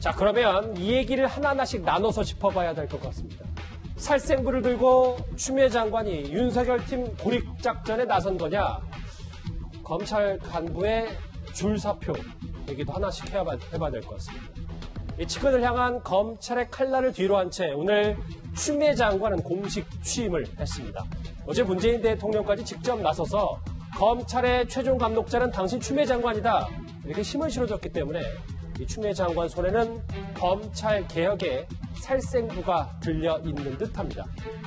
자, 그러면 이 얘기를 하나하나씩 나눠서 짚어봐야 될 것 같습니다. 살생부를 들고 추미애 장관이 윤석열 팀 고립작전에 나선 거냐, 검찰 간부의 줄사표 얘기도 하나씩 해봐야 될 것 같습니다. 이 측근을 향한 검찰의 칼날을 뒤로 한 채 오늘 추미애 장관은 공식 취임을 했습니다. 어제 문재인 대통령까지 직접 나서서 검찰의 최종 감독자는 당신 추미애 장관이다, 이렇게 힘을 실어줬기 때문에 이 추미애 장관 손에는 검찰 개혁의 살생부가 들려 있는 듯합니다.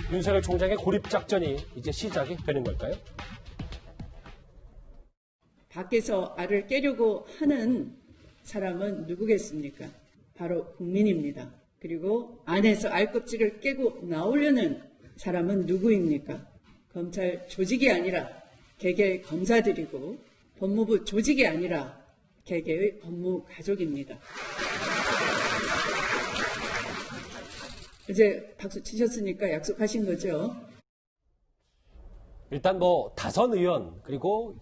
윤석열 총장의 고립작전이 이제 시작이 되는 걸까요? 밖에서 알을 깨려고 하는 사람은 누구겠습니까? 바로 국민입니다. 그리고 안에서 알껍질을 깨고 나오려는 사람은 누구입니까? 검찰 조직이 아니라 개개의 검사들이고 법무부 조직이 아니라 개개의 법무가족입니다. 이제 박수 치셨으니까 약속하신 거죠? 일단 다선 의원 그리고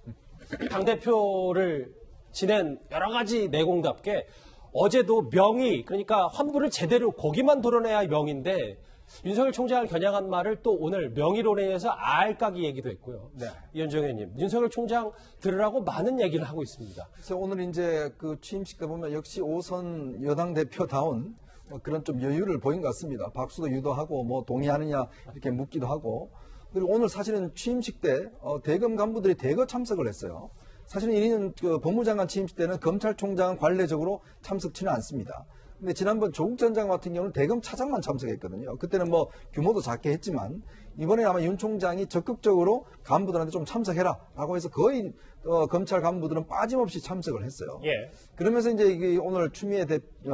당대표를 지낸 여러 가지 내공답게 어제도 명의, 그러니까 환부를 제대로 거기만 드러내야 명인데 윤석열 총장을 겨냥한 말을 또 오늘 명의론에서 알까기 얘기도 했고요. 네. 이현정 의원님, 윤석열 총장 들으라고 많은 얘기를 하고 있습니다. 그래서 오늘 이제 그 취임식 때 보면 역시 5선 여당 대표다운 그런 좀 여유를 보인 것 같습니다. 박수도 유도하고 동의하느냐 이렇게 묻기도 하고. 그리고 오늘 사실은 취임식 때 대검 간부들이 대거 참석을 했어요. 사실은 이는 그 법무장관 취임식 때는 검찰총장은 관례적으로 참석치는 않습니다. 근데 지난번 조국 전 장관 같은 경우는 대검 차장만 참석했거든요. 그때는 규모도 작게 했지만 이번에 아마 윤 총장이 적극적으로 간부들한테 좀 참석해라라고 해서 거의 검찰 간부들은 빠짐없이 참석을 했어요. 예. 그러면서 이제 오늘 추미애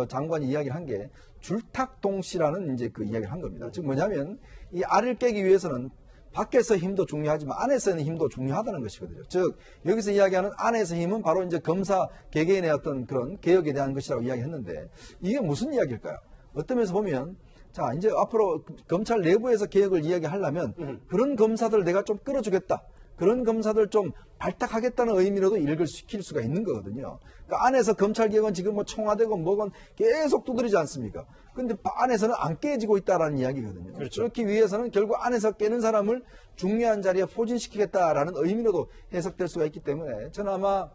장관이 이야기를 한 게 줄탁동시라는 이제 그 이야기를 한 겁니다. 즉 뭐냐면 이 알을 깨기 위해서는 밖에서 힘도 중요하지만 안에서는 힘도 중요하다는 것이거든요. 즉 여기서 이야기하는 안에서 힘은 바로 이제 검사 개개인의 어떤 그런 개혁에 대한 것이라고 이야기했는데 이게 무슨 이야기일까요? 어떤 면에서 보면 자 이제 앞으로 검찰 내부에서 개혁을 이야기하려면 그런 검사들 내가 좀 끌어주겠다. 그런 검사들 좀 발탁하겠다는 의미로도 일을 시킬 수가 있는 거거든요. 그러니까 안에서 검찰 개혁은 지금 청와대고 뭐건 계속 두드리지 않습니까? 근데 안에서는 안 깨지고 있다라는 이야기거든요. 그렇죠. 그렇기 위해서는 결국 안에서 깨는 사람을 중요한 자리에 포진시키겠다라는 의미로도 해석될 수가 있기 때문에 저는 아마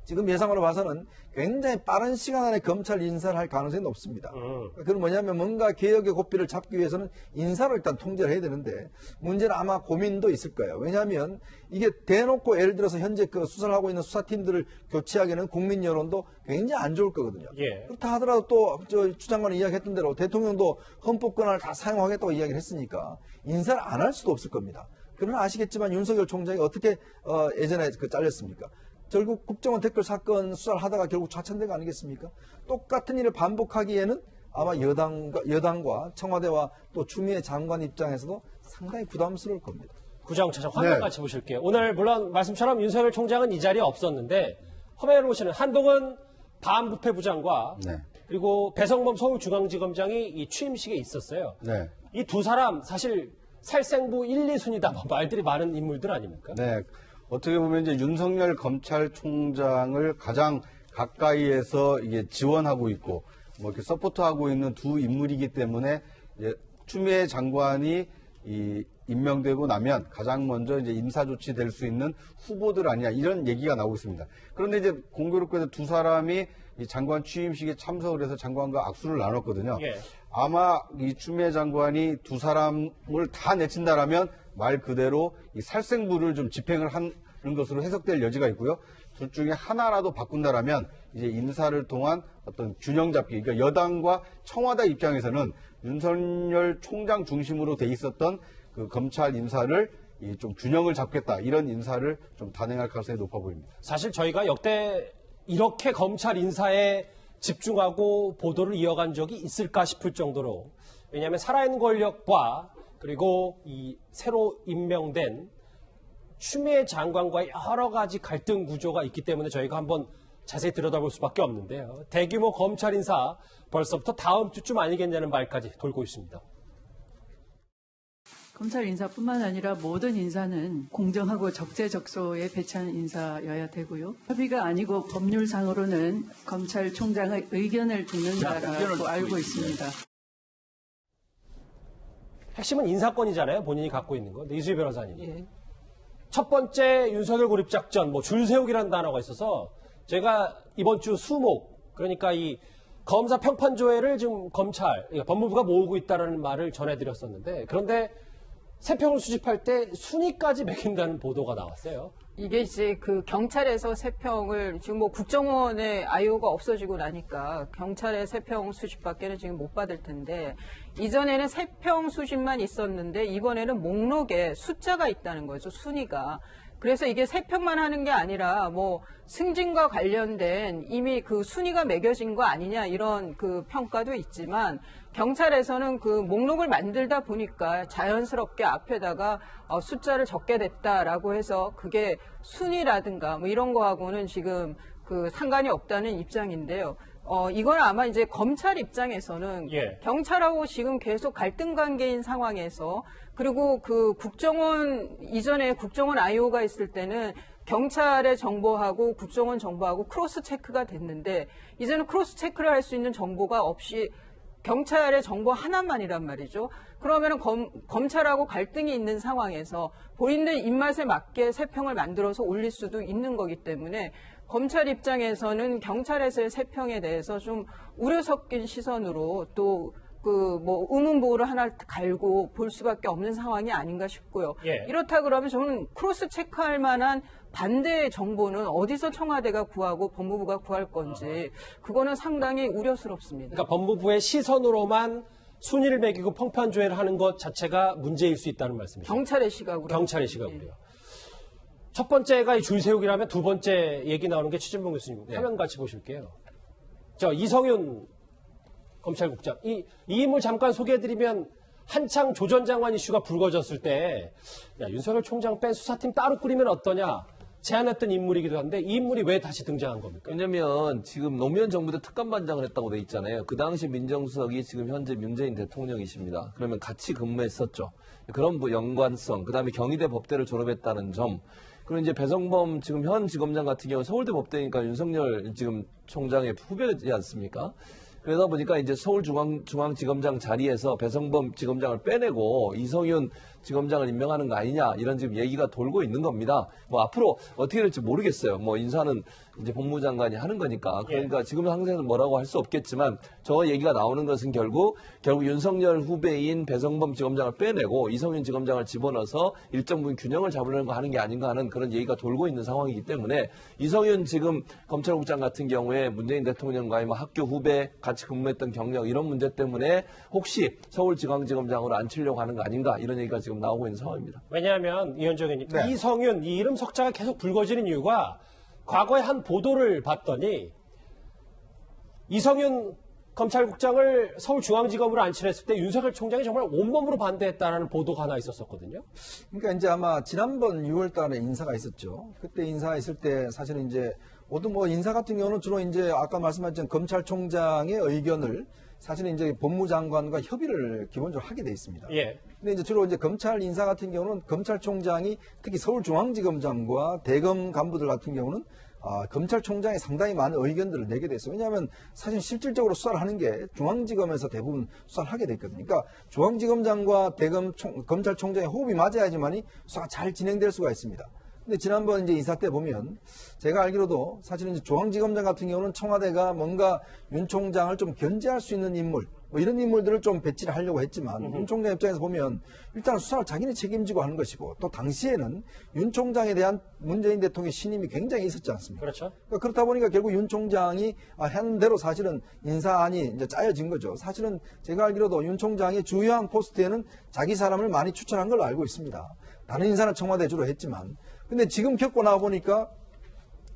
지금 예상으로 봐서는 굉장히 빠른 시간 안에 검찰 인사를 할 가능성이 높습니다. 그건 뭐냐면 뭔가 개혁의 고삐를 잡기 위해서는 인사로 일단 통제를 해야 되는데 문제는 아마 고민도 있을 거예요. 왜냐하면 이게 대놓고 예를 들어서 현재 그 수사를 하고 있는 수사팀들을 교체하기에는 국민 여론도 굉장히 안 좋을 거거든요. 예. 그렇다 하더라도 또 추 장관이 이야기했던 대로 대통령도 헌법 권한을 다 사용하겠다고 이야기를 했으니까 인사를 안 할 수도 없을 겁니다. 그러나 아시겠지만 윤석열 총장이 어떻게 예전에 잘렸습니까? 결국 국정원 댓글 사건 수사를 하다가 결국 좌천된 거 아니겠습니까? 똑같은 일을 반복하기에는 아마 여당과 청와대와 또 추미애 장관 입장에서도 상당히 부담스러울 겁니다. 구자웅 차장 화면 같이 보실게요. 오늘 물론 말씀처럼 윤석열 총장은 이 자리에 없었는데 화면을 보시는 한동훈 반부패부장과 네. 그리고 배성범 서울중앙지검장이 이 취임식에 있었어요. 네. 이 두 사람 사실 살생부 1, 2순위다 말들이 많은 인물들 아닙니까? 네. 어떻게 보면 이제 윤석열 검찰총장을 가장 가까이에서 이게 지원하고 있고 이렇게 서포트하고 있는 두 인물이기 때문에 이제 추미애 장관이 임명되고 나면 가장 먼저 이제 임사 조치될 수 있는 후보들 아니냐 이런 얘기가 나오고 있습니다. 그런데 이제 공교롭게도 두 사람이 이 장관 취임식에 참석을 해서 장관과 악수를 나눴거든요. 예. 아마 이 추미애 장관이 두 사람을 다 내친다라면 말 그대로 이 살생부를 좀 집행을 하는 것으로 해석될 여지가 있고요. 둘 중에 하나라도 바꾼다라면 이제 인사를 통한 어떤 균형 잡기, 그러니까 여당과 청와대 입장에서는 윤석열 총장 중심으로 돼 있었던 그 검찰 인사를 좀 균형을 잡겠다 이런 인사를 좀 단행할 가능성이 높아 보입니다. 사실 저희가 역대 이렇게 검찰 인사에 집중하고 보도를 이어간 적이 있을까 싶을 정도로, 왜냐하면 살아있는 권력과 그리고 이 새로 임명된 추미애 장관과의 여러 가지 갈등 구조가 있기 때문에 저희가 한번 자세히 들여다볼 수밖에 없는데요. 대규모 검찰 인사 벌써부터 다음 주쯤 아니겠냐는 말까지 돌고 있습니다. 검찰 인사뿐만 아니라 모든 인사는 공정하고 적재적소에 배치한 인사여야 되고요. 협의가 아니고 법률상으로는 검찰총장의 의견을 듣는다라고 알고 있습니다. 핵심은 인사권이잖아요. 본인이 갖고 있는 거. 이수희 변호사님. 첫 번째 윤석열 고립작전, 뭐 줄세우기라는 단어가 있어서 제가 이번 주 수목, 그러니까 이 검사 평판조회를 지금 검찰, 그러니까 법무부가 모으고 있다는 말을 전해드렸었는데, 그런데 세평을 수집할 때 순위까지 매긴다는 보도가 나왔어요. 이게 이제 그 경찰에서 세평을 지금 뭐 국정원의 아이오가 없어지고 나니까 경찰의 세평 수집밖에는 지금 못 받을 텐데, 이전에는 세평 수집만 있었는데 이번에는 목록에 숫자가 있다는 거죠, 순위가. 그래서 이게 세평만 하는 게 아니라 뭐 승진과 관련된 이미 그 순위가 매겨진 거 아니냐 이런 그 평가도 있지만, 경찰에서는 그 목록을 만들다 보니까 자연스럽게 앞에다가 숫자를 적게 됐다라고 해서 그게 순위라든가 뭐 이런 거하고는 지금 그 상관이 없다는 입장인데요. 이건 아마 이제 검찰 입장에서는 경찰하고 지금 계속 갈등 관계인 상황에서, 그리고 그 국정원, 이전에 국정원 아이오가 있을 때는 경찰의 정보하고 국정원 정보하고 크로스 체크가 됐는데, 이제는 크로스 체크를 할 수 있는 정보가 없이 경찰의 정보 하나만이란 말이죠. 그러면은 검찰하고 갈등이 있는 상황에서 본인들 입맛에 맞게 세평을 만들어서 올릴 수도 있는 거기 때문에, 검찰 입장에서는 경찰에서의 세평에 대해서 좀 우려 섞인 시선으로 또 그 뭐 의문부호를 하나 갈고 볼 수밖에 없는 상황이 아닌가 싶고요. 이렇다 그러면 저는 크로스 체크할 만한 반대의 정보는 어디서 청와대가 구하고 법무부가 구할 건지, 그거는 상당히 우려스럽습니다. 그러니까 법무부의 시선으로만 순위를 매기고 평판조회를 하는 것 자체가 문제일 수 있다는 말씀이죠. 경찰의 시각으로. 경찰의 시각으로요. 첫 번째가 이 줄세우기라면 두 번째 얘기 나오는 게 최진봉 교수님. 화면 같이 보실게요. 이성윤 검찰국장. 이 인물 잠깐 소개해드리면, 한창 조 전 장관 이슈가 불거졌을 때, 야, 윤석열 총장 뺀 수사팀 따로 꾸리면 어떠냐 제안했던 인물이기도 한데, 이 인물이 왜 다시 등장한 겁니까? 왜냐면 지금 노무현 정부 때 특감반장을 했다고 돼 있잖아요. 그 당시 민정수석이 지금 현재 문재인 대통령이십니다. 그러면 같이 근무했었죠. 그런 연관성, 그다음에 경희대 법대를 졸업했다는 점, 그리고 이제 배성범 지금 현 지검장 같은 경우 서울대 법대니까 윤석열 지금 총장의 후배지 않습니까? 그러다 보니까 이제 서울중앙지검장 자리에서 배성범 지검장을 빼내고 이성윤 지검장을 임명하는 거 아니냐, 이런 지금 얘기가 돌고 있는 겁니다. 뭐 앞으로 어떻게 될지 모르겠어요. 뭐 인사는 이제 법무부 장관이 하는 거니까. 그러니까 지금 상태에서 뭐라고 할 수 없겠지만, 저 얘기가 나오는 것은 결국 윤석열 후배인 배성범 지검장을 빼내고 이성윤 지검장을 집어넣어서 일정 부분 균형을 잡으려고 하는 게 아닌가 하는 그런 얘기가 돌고 있는 상황이기 때문에, 이성윤 지금 검찰국장 같은 경우에 문재인 대통령과의 뭐 학교 후배, 같이 근무했던 경력, 이런 문제 때문에 혹시 서울지방지검장으로 앉히려고 하는 거 아닌가, 이런 얘기가 지금 나오고 있는 상황입니다. 왜냐하면 이현정 의원님, 이성윤 이 이름 석자가 계속 불거지는 이유가, 과거에 한 보도를 봤더니 이성윤 검찰국장을 서울중앙지검으로 안치했을 때 윤석열 총장이 정말 온몸으로 반대했다라는 보도가 하나 있었거든요. 그러니까 이제 아마 지난번 6월 달에 인사가 있었죠. 그때 인사가 있을 때 사실은 이제 모두 뭐 인사 같은 경우는 주로 이제 아까 말씀하신 검찰총장의 의견을 사실은 이제 법무장관과 협의를 기본적으로 하게 돼 있습니다. 근데 이제 주로 이제 검찰 인사 같은 경우는 검찰총장이 특히 서울중앙지검장과 대검 간부들 같은 경우는 검찰총장이 상당히 많은 의견들을 내게 됐어요. 왜냐하면 사실 실질적으로 수사를 하는 게 중앙지검에서 대부분 수사를 하게 됐거든요. 그러니까 중앙지검장과 대검 검찰총장의 호흡이 맞아야지만이 수사가 잘 진행될 수가 있습니다. 근데 지난번 이제 인사 때 보면 제가 알기로도 사실은 이제 중앙지검장 같은 경우는 청와대가 뭔가 윤 총장을 좀 견제할 수 있는 인물, 뭐 이런 인물들을 좀 배치를 하려고 했지만, 윤 총장 입장에서 보면 일단 수사를 자기네 책임지고 하는 것이고, 또 당시에는 윤 총장에 대한 문재인 대통령의 신임이 굉장히 있었지 않습니까? 그렇죠. 그러니까 그렇다 보니까 결국 윤 총장이 하는 대로 사실은 인사안이 이제 짜여진 거죠. 사실은 제가 알기로도 윤 총장이 주요한 포스트에는 자기 사람을 많이 추천한 걸로 알고 있습니다. 다른 인사는 청와대 주로 했지만, 근데 지금 겪고 나와 보니까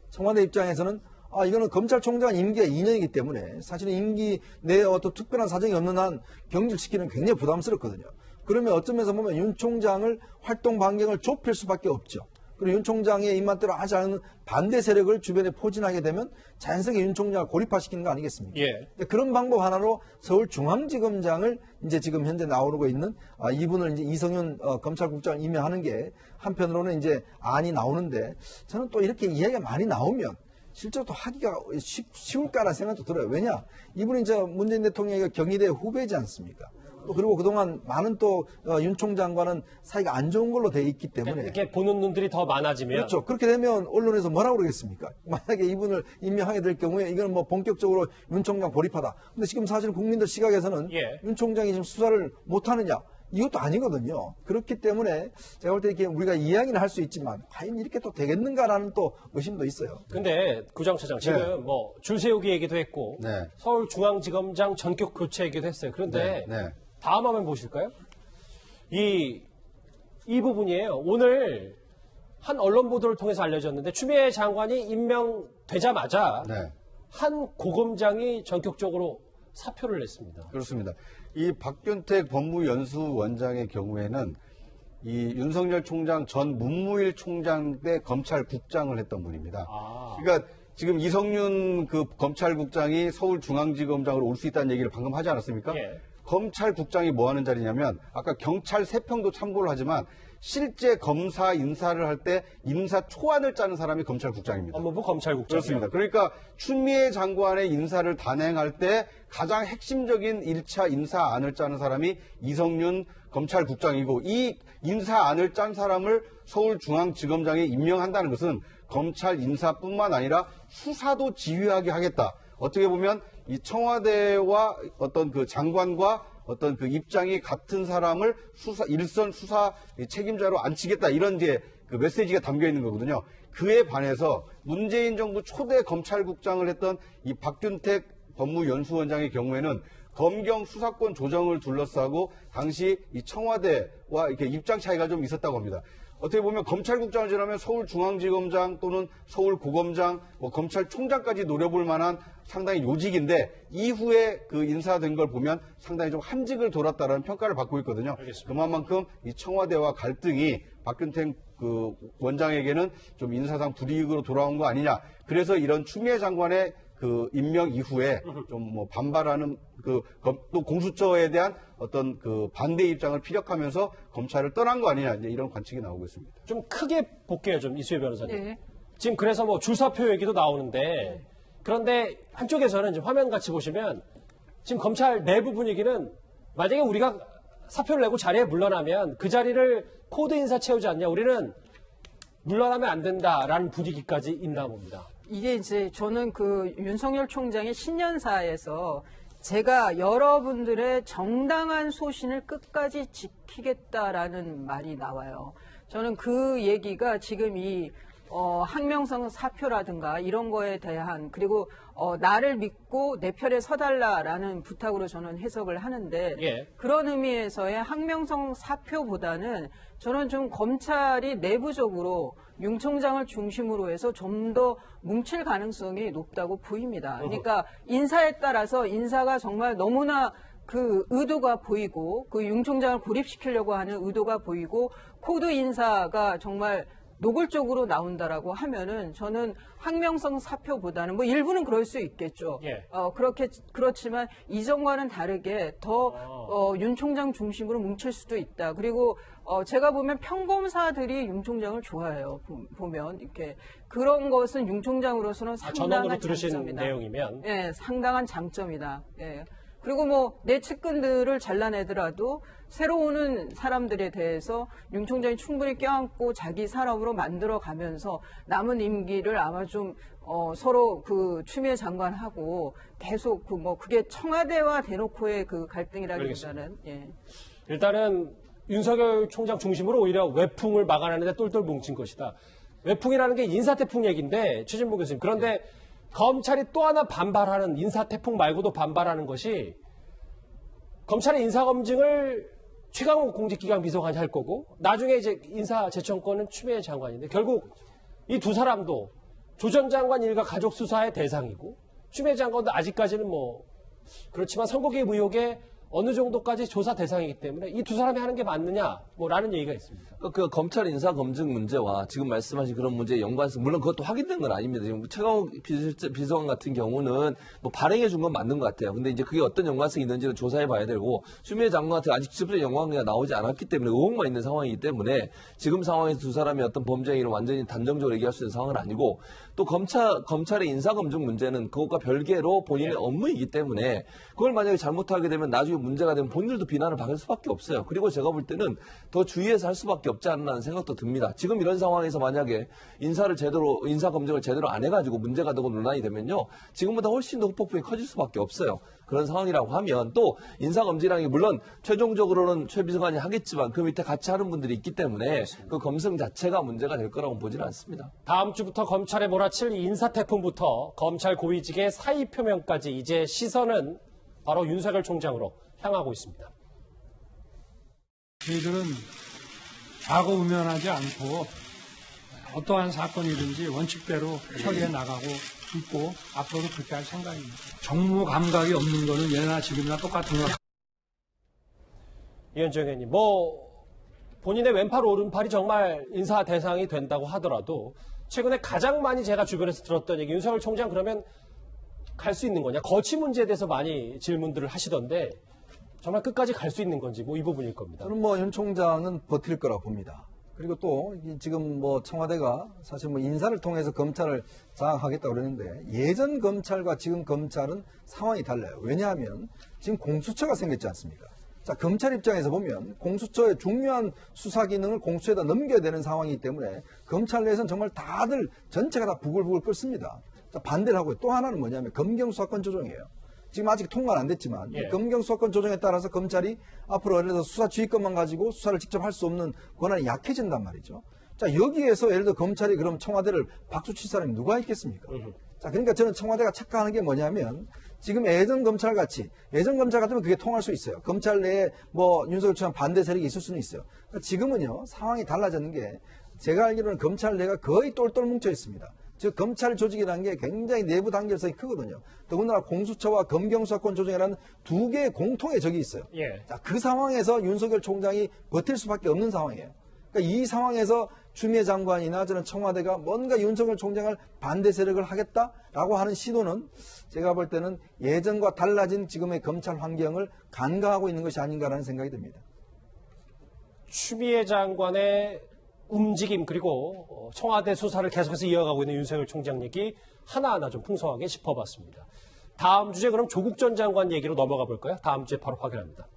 청와대 입장에서는 이거는 검찰총장 임기가 2년이기 때문에 사실은 임기 내에 어떤 특별한 사정이 없는 한 경질시키는 굉장히 부담스럽거든요. 그러면 어쩌면서 보면 윤 총장을 활동 반경을 좁힐 수밖에 없죠. 그리고 윤 총장의 입맛대로 하지 않은 반대 세력을 주변에 포진하게 되면 자연스럽게 윤 총장을 고립화시키는 거 아니겠습니까? 예. 그런 방법 하나로 서울중앙지검장을 이제 지금 현재 나오고 있는 이분을 이제 이성윤 검찰국장을 임명하는 게 한편으로는 이제 안이 나오는데 저는 또 이렇게 이야기가 많이 나오면 실제로 또 하기가 쉬울까라는 생각도 들어요. 왜냐? 이분이 문재인 대통령의 경희대 후배지 않습니까? 또 그리고 그동안 많은 또 윤 총장과는 사이가 안 좋은 걸로 돼 있기 때문에 이렇게 보는 눈들이 더 많아지면 그렇죠. 그렇게 되면 언론에서 뭐라고 그러겠습니까? 만약에 이분을 임명하게 될 경우에 이건 뭐 본격적으로 윤 총장 고립하다. 근데 지금 사실 국민들 시각에서는 예. 윤 총장이 지금 수사를 못하느냐? 이것도 아니거든요. 그렇기 때문에 제가 볼 때 이렇게 우리가 이야기는 할 수 있지만 과연 이렇게 또 되겠는가라는 또 의심도 있어요. 근데 구정차장 지금 뭐 줄 세우기 얘기도 했고 네. 서울중앙지검장 전격 교체 얘기도 했어요. 그런데 네. 다음 화면 보실까요? 이 부분이에요. 오늘 한 언론 보도를 통해서 알려졌는데 추미애 장관이 임명되자마자 네. 한 고검장이 전격적으로 사표를 냈습니다. 그렇습니다. 이 박균택 법무연수원장의 경우에는 이 윤석열 총장 전 문무일 총장 때 검찰국장을 했던 분입니다. 그러니까 지금 이성윤 그 검찰국장이 서울중앙지검장으로 올 수 있다는 얘기를 방금 하지 않았습니까? 예. 검찰국장이 뭐 하는 자리냐면 아까 경찰 3평도 참고를 하지만 실제 검사 인사를 할 때 인사 초안을 짜는 사람이 검찰국장입니다. 법무부 검찰국장. 그렇습니다. 그러니까 추미애 장관의 인사를 단행할 때 가장 핵심적인 1차 인사안을 짜는 사람이 이성윤 검찰국장이고 이 인사안을 짠 사람을 서울중앙지검장에 임명한다는 것은 검찰 인사뿐만 아니라 수사도 지휘하게 하겠다. 어떻게 보면 이 청와대와 어떤 그 장관과 어떤 그 입장이 같은 사람을 일선 수사 책임자로 앉히겠다 이런 이제 그 메시지가 담겨 있는 거거든요. 그에 반해서 문재인 정부 초대 검찰국장을 했던 이 박균택 법무연수원장의 경우에는 검경 수사권 조정을 둘러싸고 당시 이 청와대와 이렇게 입장 차이가 좀 있었다고 합니다. 어떻게 보면 검찰국장을 지나면 서울중앙지검장 또는 서울고검장, 뭐 검찰총장까지 노려볼 만한 상당히 요직인데 이후에 그 인사된 걸 보면 상당히 좀 한직을 돌았다라는 평가를 받고 있거든요. 알겠습니다. 그만큼 이 청와대와 갈등이 박균택 그 원장에게는 좀 인사상 불이익으로 돌아온 거 아니냐. 그래서 이런 추미애 장관의 그 임명 이후에 좀 뭐 반발하는 또 공수처에 대한 어떤 그 반대 입장을 피력하면서 검찰을 떠난 거 아니냐 이제 이런 관측이 나오고 있습니다. 좀 크게 볼게요, 좀 이수혜 변호사님. 네. 지금 그래서 뭐 줄사표 얘기도 나오는데 그런데 한쪽에서는 지금 화면 같이 보시면 지금 검찰 내부 분위기는 만약에 우리가 사표를 내고 자리에 물러나면 그 자리를 코드 인사 채우지 않냐, 우리는 물러나면 안 된다라는 분위기까지 있나 봅니다. 이게 이제 저는 그 윤석열 총장의 신년사에서 제가 여러분들의 정당한 소신을 끝까지 지키겠다라는 말이 나와요. 저는 그 얘기가 지금 이 항명성 사표라든가 이런 거에 대한 그리고 나를 믿고 내 편에 서달라라는 부탁으로 저는 해석을 하는데 예. 그런 의미에서의 항명성 사표보다는 저는 좀 검찰이 내부적으로 윤 총장을 중심으로 해서 좀 더 뭉칠 가능성이 높다고 보입니다. 그러니까 인사에 따라서 인사가 정말 너무나 그 의도가 보이고 그 윤 총장을 고립시키려고 하는 의도가 보이고 코드 인사가 정말 노골적으로 나온다라고 하면은 저는 항명성 사표보다는 뭐 일부는 그럴 수 있겠죠. 예. 그렇지만 이전과는 다르게 더 윤 총장 중심으로 뭉칠 수도 있다. 그리고 제가 보면 평검사들이 윤 총장을 좋아해요. 보면 이렇게 그런 것은 윤 총장으로서는 전원으로 상당한 들으신 장점이다. 내용이면 예, 상당한 장점이다. 예. 그리고 뭐 내 측근들을 잘라내더라도 새로 오는 사람들에 대해서 윤 총장이 충분히 껴안고 자기 사람으로 만들어가면서 남은 임기를 아마 좀 서로 그 추미애 장관하고 계속 그게 청와대와 대놓고의 그 갈등이라기보다는 예. 일단은 윤석열 총장 중심으로 오히려 외풍을 막아내는데 똘똘 뭉친 것이다. 외풍이라는 게 인사태풍 얘기인데 최진봉 교수님, 그런데 검찰이 또 하나 반발하는, 인사태풍 말고도 반발하는 것이 검찰의 인사검증을 최강욱 공직기강 비서관이 할 거고 나중에 이제 인사 제청권은 추미애 장관인데 결국 이 두 사람도 조 전 장관 일가 가족 수사의 대상이고 추미애 장관도 아직까지는 뭐 그렇지만 선거 개입 의혹에 어느 정도까지 조사 대상이기 때문에 이 두 사람이 하는 게 맞느냐 라는 얘기가 있습니다. 그 검찰 인사 검증 문제와 지금 말씀하신 그런 문제의 연관성, 물론 그것도 확인된 건 아닙니다. 지금 최강욱 비서관 같은 경우는 뭐 발행해 준 건 맞는 것 같아요. 근데 이제 그게 어떤 연관성이 있는지는 조사해 봐야 되고, 추미애 장관한테 아직 직접적인 연관관계가 나오지 않았기 때문에 의혹만 있는 상황이기 때문에 지금 상황에서 두 사람이 어떤 범죄 행위를 완전히 단정적으로 얘기할 수 있는 상황은 아니고, 또 검찰의 인사 검증 문제는 그것과 별개로 본인의 업무이기 때문에 그걸 만약에 잘못하게 되면 나중에 문제가 되면 본인들도 비난을 받을 수밖에 없어요. 그리고 제가 볼 때는 더 주의해서 할 수밖에 없지 않나는 생각도 듭니다. 지금 이런 상황에서 만약에 인사 검증을 제대로 안 해가지고 문제가 되고 논란이 되면요, 지금보다 훨씬 더 후폭풍이 커질 수밖에 없어요. 그런 상황이라고 하면 또 인사 검증이라는 게 물론 최종적으로는 최 비서관이 하겠지만 그 밑에 같이 하는 분들이 있기 때문에 그 검증 자체가 문제가 될 거라고 보지는 않습니다. 다음 주부터 검찰에 몰아칠 인사 태풍부터 검찰 고위직의 사의 표명까지 이제 시선은 바로 윤석열 총장으로 향하고 있습니다. 저희들은 과거 우면하지 않고 어떠한 사건이든지 원칙대로 처리해 나가고 있고 앞으로도 그렇게 할 생각입니다. 정무 감각이 없는 거는 예나 지금이나 똑같은 거. 이현정 의원님, 본인의 왼팔 오른팔이 정말 인사 대상이 된다고 하더라도 최근에 가장 많이 제가 주변에서 들었던 얘기, 윤석열 총장 그러면 갈 수 있는 거냐? 거취 문제에 대해서 많이 질문들을 하시던데 정말 끝까지 갈 수 있는 건지 이 부분일 겁니다. 저는 윤 총장은 버틸 거라고 봅니다. 그리고 또 지금 청와대가 사실 인사를 통해서 검찰을 장악하겠다고 그러는데 예전 검찰과 지금 검찰은 상황이 달라요. 왜냐하면 지금 공수처가 생겼지 않습니까? 자, 검찰 입장에서 보면 공수처의 중요한 수사 기능을 공수처에다 넘겨야 되는 상황이기 때문에 검찰 내에서는 정말 다들 전체가 다 부글부글 끓습니다. 자, 반대를 하고요. 또 하나는 뭐냐면 검경수사권 조정이에요. 지금 아직 통과는 안 됐지만 검경수사권 조정에 따라서 검찰이 앞으로 예를 들어서 수사 지휘권만 가지고 수사를 직접 할 수 없는 권한이 약해진단 말이죠. 자, 여기에서 예를 들어 검찰이 그럼 청와대를 박수칠 사람이 누가 있겠습니까? 자, 그러니까 저는 청와대가 착각하는 게 뭐냐면 지금 예전 검찰 같으면 그게 통할 수 있어요. 검찰 내에 윤석열 총장 반대 세력이 있을 수는 있어요. 그러니까 지금은요, 상황이 달라졌는 게 제가 알기로는 검찰 내가 거의 똘똘 뭉쳐 있습니다. 즉 검찰 조직이라는 게 굉장히 내부 단결성이 크거든요. 더군다나 공수처와 검경수사권 조정이라는 두 개의 공통의 적이 있어요. 자, 그 상황에서 윤석열 총장이 버틸 수밖에 없는 상황이에요. 그러니까 이 상황에서 추미애 장관이나 저는 청와대가 뭔가 윤석열 총장을 반대 세력을 하겠다라고 하는 시도는 제가 볼 때는 예전과 달라진 지금의 검찰 환경을 간과하고 있는 것이 아닌가라는 생각이 듭니다. 추미애 장관의 움직임 그리고 청와대 수사를 계속해서 이어가고 있는 윤석열 총장 얘기 하나하나 좀 풍성하게 짚어봤습니다. 다음 주제 그럼 조국 전 장관 얘기로 넘어가 볼까요? 다음 주에 바로 확인합니다.